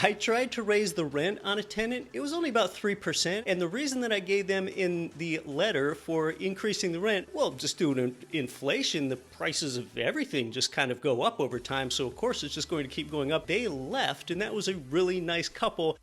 I tried to raise the rent on a tenant. It was only about 3%. And the reason that I gave them in the letter for increasing the rent, well, just due to inflation, the prices of everything just kind of go up over time. So, of course, it's just going to keep going up. They left, and that was a really nice couple.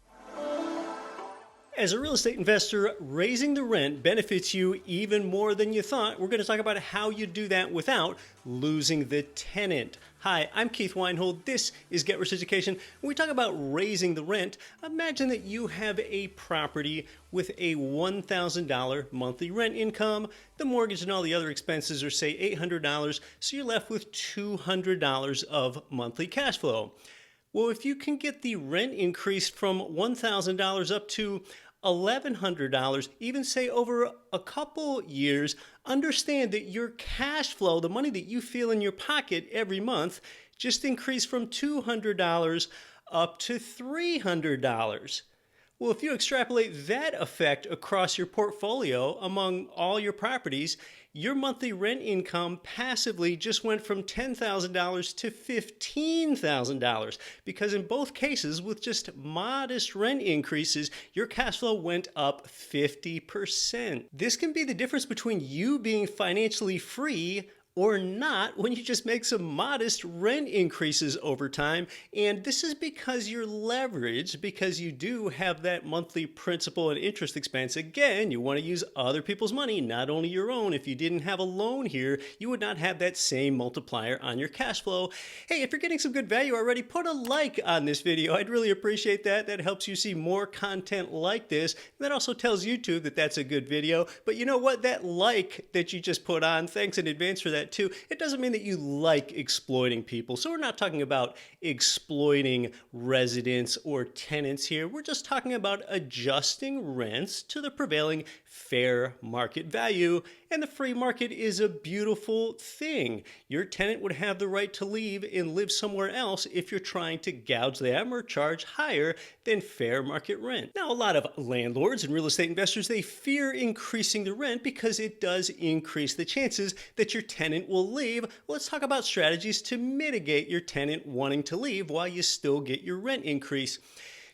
As a real estate investor, raising the rent benefits you even more than you thought. We're going to talk about how you do that without losing the tenant. Hi, I'm Keith Weinhold. This is Get Rich Education. When we talk about raising the rent, imagine that you have a property with a $1,000 monthly rent income. The mortgage and all the other expenses are, say, $800, so you're left with $200 of monthly cash flow. Well, if you can get the rent increased from $1,000 up to $1,100, even say over a couple years, understand that your cash flow, the money that you feel in your pocket every month, just increased from $200 up to $300. Well, if you extrapolate that effect across your portfolio among all your properties, your monthly rent income passively just went from $10,000 to $15,000, because in both cases, with just modest rent increases, your cash flow went up 50%. This can be the difference between you being financially free or not when you just make some modest rent increases over time. And this is because you're leveraged, because you do have that monthly principal and interest expense. Again, you want to use other people's money, not only your own. If you didn't have a loan here, you would not have that same multiplier on your cash flow. Hey, if you're getting some good value already, put a like on this video. I'd really appreciate that. That helps you see more content like this. That also tells YouTube that that's a good video. But you know what? That like that you just put on, thanks in advance for that too. It doesn't mean that you like exploiting people. So we're not talking about exploiting residents or tenants here. We're just talking about adjusting rents to the prevailing fair market value. And the free market is a beautiful thing. Your tenant would have the right to leave and live somewhere else if you're trying to gouge them or charge higher than fair market rent. Now, a lot of landlords and real estate investors, they fear increasing the rent because it does increase the chances that your tenant will leave. Let's talk about strategies to mitigate your tenant wanting to leave while you still get your rent increase.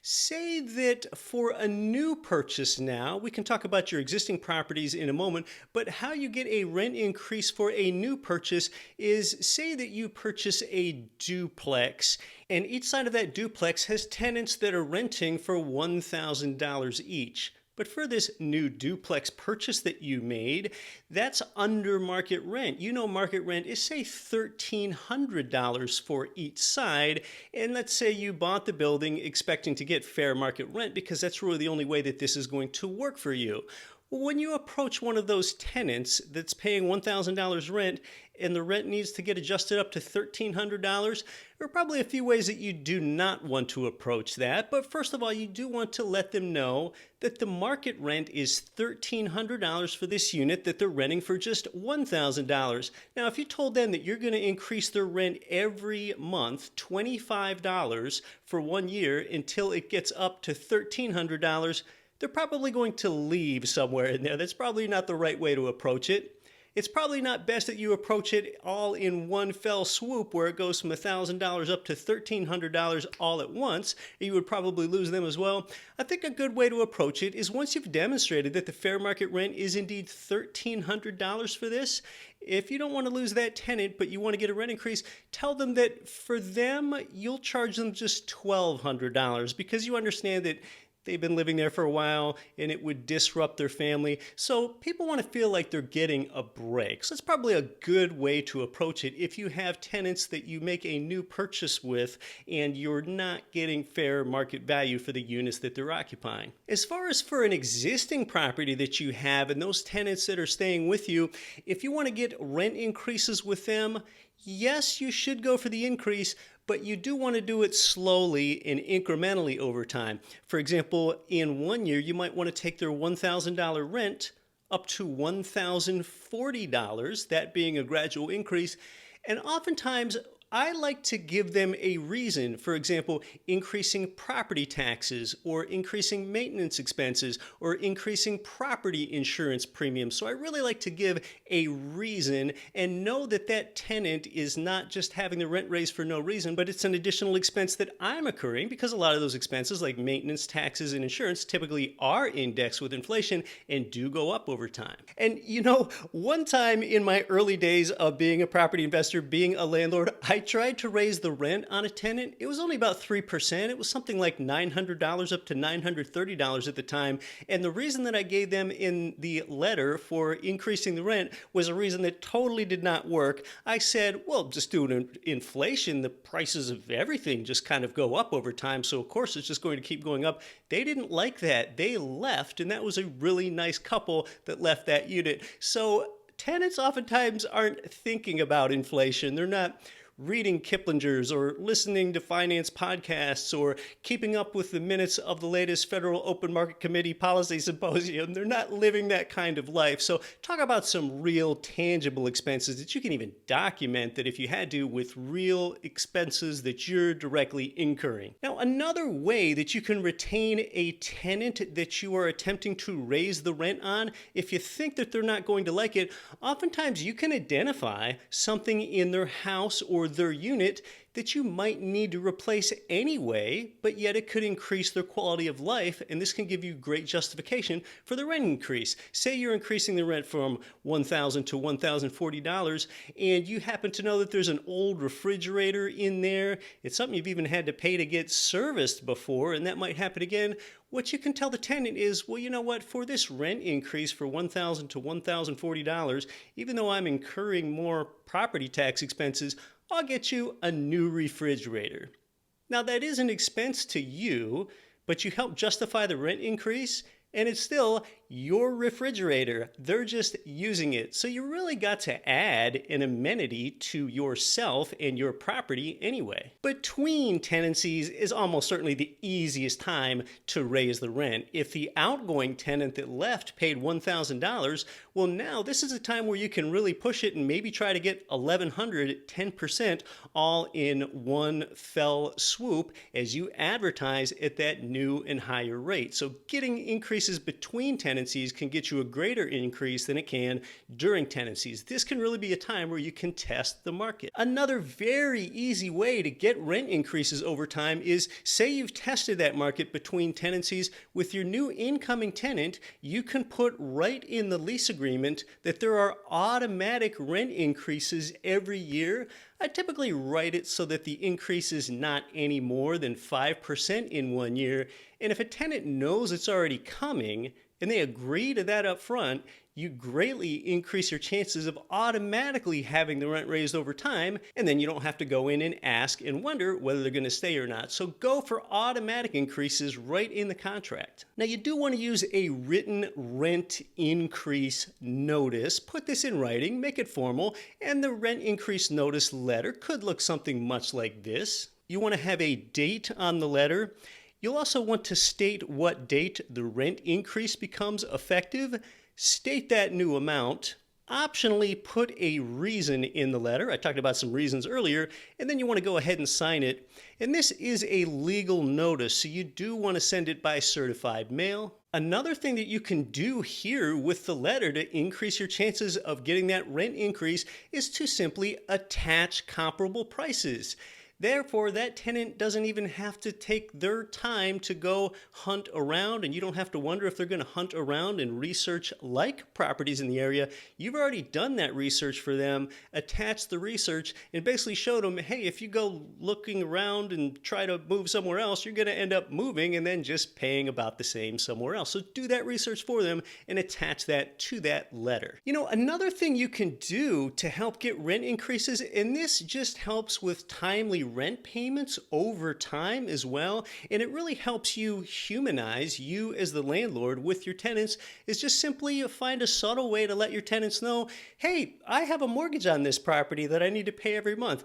Say that for a new purchase now, we can talk about your existing properties in a moment, but how you get a rent increase for a new purchase is, say that you purchase a duplex, and each side of that duplex has tenants that are renting for $1,000 each. But for this new duplex purchase that you made, that's under market rent. You know market rent is, say, $1,300 for each side. And let's say you bought the building expecting to get fair market rent, because that's really the only way that this is going to work for you. When you approach one of those tenants that's paying $1,000 rent and the rent needs to get adjusted up to $1,300, there are probably a few ways that you do not want to approach that. But first of all, you do want to let them know that the market rent is $1,300 for this unit that they're renting for just $1,000. Now, if you told them that you're going to increase their rent every month $25 for 1 year until it gets up to $1,300, they're probably going to leave somewhere in there. That's probably not the right way to approach it. It's probably not best that you approach it all in one fell swoop where it goes from $1,000 up to $1,300 all at once. You would probably lose them as well. I think a good way to approach it is, once you've demonstrated that the fair market rent is indeed $1,300 for this, if you don't want to lose that tenant but you want to get a rent increase, tell them that for them, you'll charge them just $1,200, because you understand that they've been living there for a while and it would disrupt their family. So people want to feel like they're getting a break. So it's probably a good way to approach it if you have tenants that you make a new purchase with and you're not getting fair market value for the units that they're occupying. As far as for an existing property that you have and those tenants that are staying with you, if you want to get rent increases with them, yes, you should go for the increase, but you do want to do it slowly and incrementally over time. For example, in 1 year, you might want to take their $1,000 rent up to $1,040, that being a gradual increase. And oftentimes, I like to give them a reason. For example, increasing property taxes or increasing maintenance expenses or increasing property insurance premiums. So I really like to give a reason and know that that tenant is not just having the rent raised for no reason, but it's an additional expense that I'm incurring because a lot of those expenses like maintenance, taxes, and insurance typically are indexed with inflation and do go up over time. And one time in my early days of being a property investor, being a landlord, I tried to raise the rent on a tenant. It was only about 3%. It was something like $900 up to $930 at the time. And the reason that I gave them in the letter for increasing the rent was a reason that totally did not work. I said, well, just due to inflation, the prices of everything just kind of go up over time. So of course it's just going to keep going up. They didn't like that. They left, and that was a really nice couple that left that unit. So tenants oftentimes aren't thinking about inflation. They're not reading Kiplinger's or listening to finance podcasts or keeping up with the minutes of the latest Federal Open Market Committee policy symposium. They're not living that kind of life. So talk about some real tangible expenses that you can even document that if you had to with real expenses that you're directly incurring. Now, another way that you can retain a tenant that you are attempting to raise the rent on, if you think that they're not going to like it, oftentimes you can identify something in their house or their unit that you might need to replace anyway, but yet it could increase their quality of life, and this can give you great justification for the rent increase. Say you're increasing the rent from $1,000 to $1,040, and you happen to know that there's an old refrigerator in there. It's something you've even had to pay to get serviced before, and that might happen again. What you can tell the tenant is, well, you know what, for this rent increase for $1,000 to $1,040, even though I'm incurring more property tax expenses, I'll get you a new refrigerator. Now that is an expense to you, but you help justify the rent increase, and it's still your refrigerator. They're just using it. So you really got to add an amenity to yourself and your property anyway. Between tenancies is almost certainly the easiest time to raise the rent. If the outgoing tenant that left paid $1,000, well, now this is a time where you can really push it and maybe try to get $1,100, 10% all in one fell swoop as you advertise at that new and higher rate. So getting increases between tenancies can get you a greater increase than it can during tenancies. This can really be a time where you can test the market. Another very easy way to get rent increases over time is, say you've tested that market between tenancies. With your new incoming tenant, you can put right in the lease agreement that there are automatic rent increases every year. I typically write it so that the increase is not any more than 5% in 1 year. And if a tenant knows it's already coming and they agree to that up front, you greatly increase your chances of automatically having the rent raised over time, and then you don't have to go in and ask and wonder whether they're going to stay or not. So go for automatic increases right in the contract. Now you do want to use a written rent increase notice. Put this in writing, make it formal, and the rent increase notice letter could look something much like this. You want to have a date on the letter. You'll also want to state what date the rent increase becomes effective. State that new amount. Optionally, put a reason in the letter. I talked about some reasons earlier, and then you want to go ahead and sign it. And this is a legal notice, so you do want to send it by certified mail. Another thing that you can do here with the letter to increase your chances of getting that rent increase is to simply attach comparable prices. Therefore, that tenant doesn't even have to take their time to go hunt around, and you don't have to wonder if they're going to hunt around and research like properties in the area. You've already done that research for them, attached the research, and basically showed them, hey, if you go looking around and try to move somewhere else, you're going to end up moving and then just paying about the same somewhere else. So do that research for them and attach that to that letter. Another thing you can do to help get rent increases, and this just helps with timely rent payments over time as well, and it really helps you humanize you as the landlord with your tenants, is just simply find a subtle way to let your tenants know, hey, I have a mortgage on this property that I need to pay every month.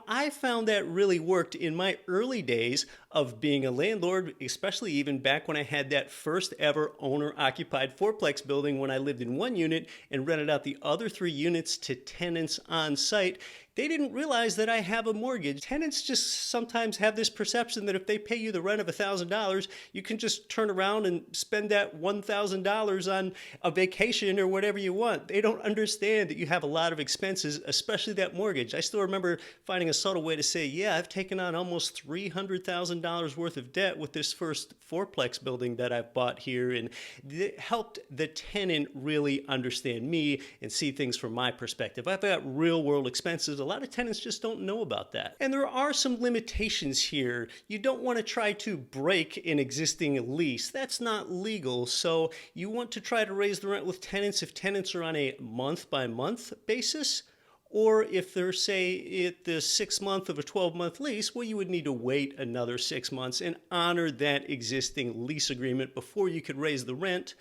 I found that really worked in my early days of being a landlord, especially even back when I had that first ever owner-occupied fourplex building when I lived in one unit and rented out the other 3 units to tenants on site. They didn't realize that I have a mortgage. Tenants just sometimes have this perception that if they pay you the rent of $1,000, you can just turn around and spend that $1,000 on a vacation or whatever you want. They don't understand that you have a lot of expenses, especially that mortgage. I still remember finding a subtle way to say, yeah, I've taken on almost $300,000 worth of debt with this first fourplex building that I've bought here, and it helped the tenant really understand me and see things from my perspective. I've got real world expenses. A lot of tenants just don't know about that. And there are some limitations here. You don't want to try to break an existing lease. That's not legal. So you want to try to raise the rent with tenants if tenants are on a month by month basis. Or if they're, say, at the 6th month of a 12-month lease, well, you would need to wait another 6 months and honor that existing lease agreement before you could raise the rent.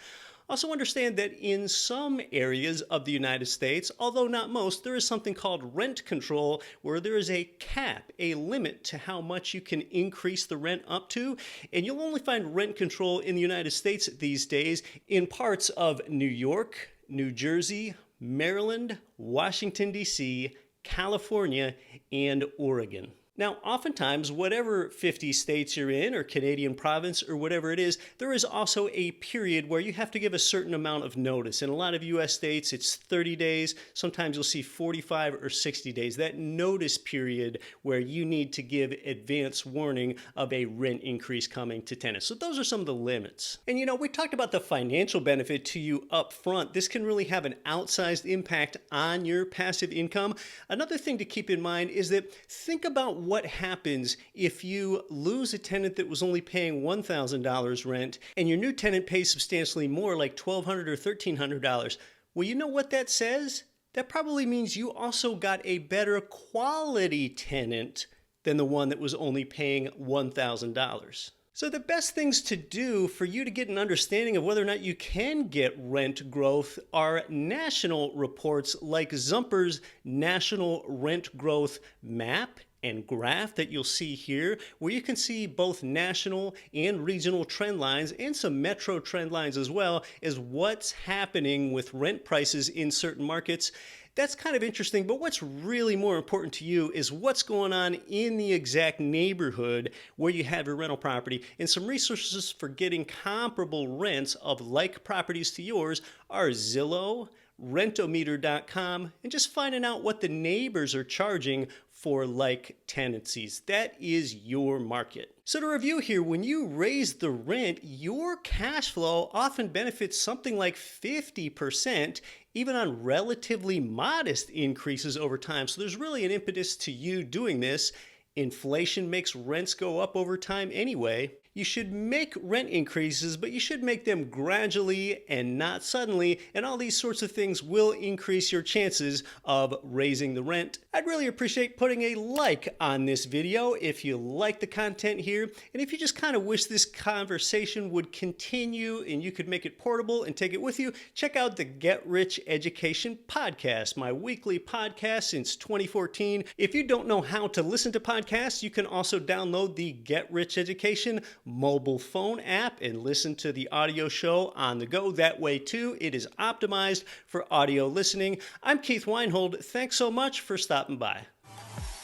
Also understand that in some areas of the United States, although not most, there is something called rent control, where there is a cap, a limit to how much you can increase the rent up to. And you'll only find rent control in the United States these days in parts of New York, New Jersey, Maryland, Washington, D.C., California, and Oregon. Now, oftentimes, whatever 50 states you're in, or Canadian province, or whatever it is, there is also a period where you have to give a certain amount of notice. In a lot of U.S. states, it's 30 days. Sometimes you'll see 45 or 60 days. That notice period where you need to give advance warning of a rent increase coming to tenants. So those are some of the limits. And we talked about the financial benefit to you up front. This can really have an outsized impact on your passive income. Another thing to keep in mind is that think about what happens if you lose a tenant that was only paying $1,000 rent and your new tenant pays substantially more, like $1,200 or $1,300. Well, you know what that says? That probably means you also got a better quality tenant than the one that was only paying $1,000. So the best things to do for you to get an understanding of whether or not you can get rent growth are national reports like Zumper's National Rent Growth Map and graph that you'll see here, where you can see both national and regional trend lines and some metro trend lines as well as what's happening with rent prices in certain markets. That's kind of interesting, but what's really more important to you is what's going on in the exact neighborhood where you have your rental property. And some resources for getting comparable rents of like properties to yours are Zillow, rentometer.com, and just finding out what the neighbors are charging for like tenancies. That is your market. So to review here, when you raise the rent, your cash flow often benefits something like 50%, even on relatively modest increases over time. So there's really an impetus to you doing this. Inflation makes rents go up over time anyway. You should make rent increases, but you should make them gradually and not suddenly, and all these sorts of things will increase your chances of raising the rent. I'd really appreciate putting a like on this video if you like the content here, and if you just kind of wish this conversation would continue and you could make it portable and take it with you, check out the Get Rich Education podcast, my weekly podcast since 2014. If you don't know how to listen to podcasts, you can also download the Get Rich Education mobile phone app and listen to the audio show on the go. That way too, it is optimized for audio listening. I'm Keith Weinhold. Thanks so much for stopping by.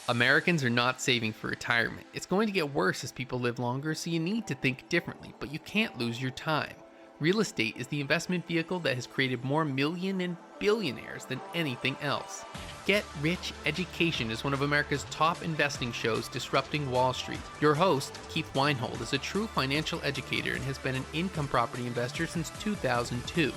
Americans are not saving for retirement. It's going to get worse as people live longer, so you need to think differently, but you can't lose your time. Real estate is the investment vehicle that has created more million and billionaires than anything else. Get Rich Education is one of America's top investing shows disrupting Wall Street. Your host, Keith Weinhold, is a true financial educator and has been an income property investor since 2002.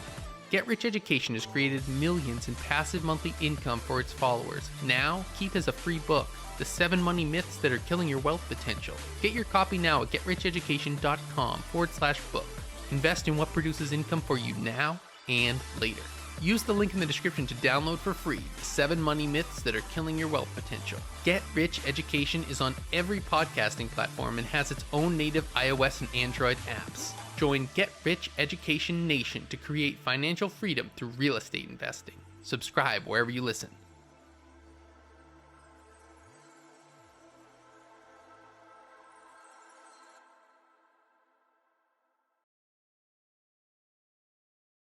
Get Rich Education has created millions in passive monthly income for its followers. Now, Keith has a free book, The 7 Money Myths That Are Killing Your Wealth Potential. Get your copy now at getricheducation.com/book. Invest in what produces income for you now and later. Use the link in the description to download for free The 7 Money Myths That Are Killing Your Wealth Potential. Get Rich Education is on every podcasting platform and has its own native iOS and Android apps. Join Get Rich Education Nation to create financial freedom through real estate investing. Subscribe wherever you listen.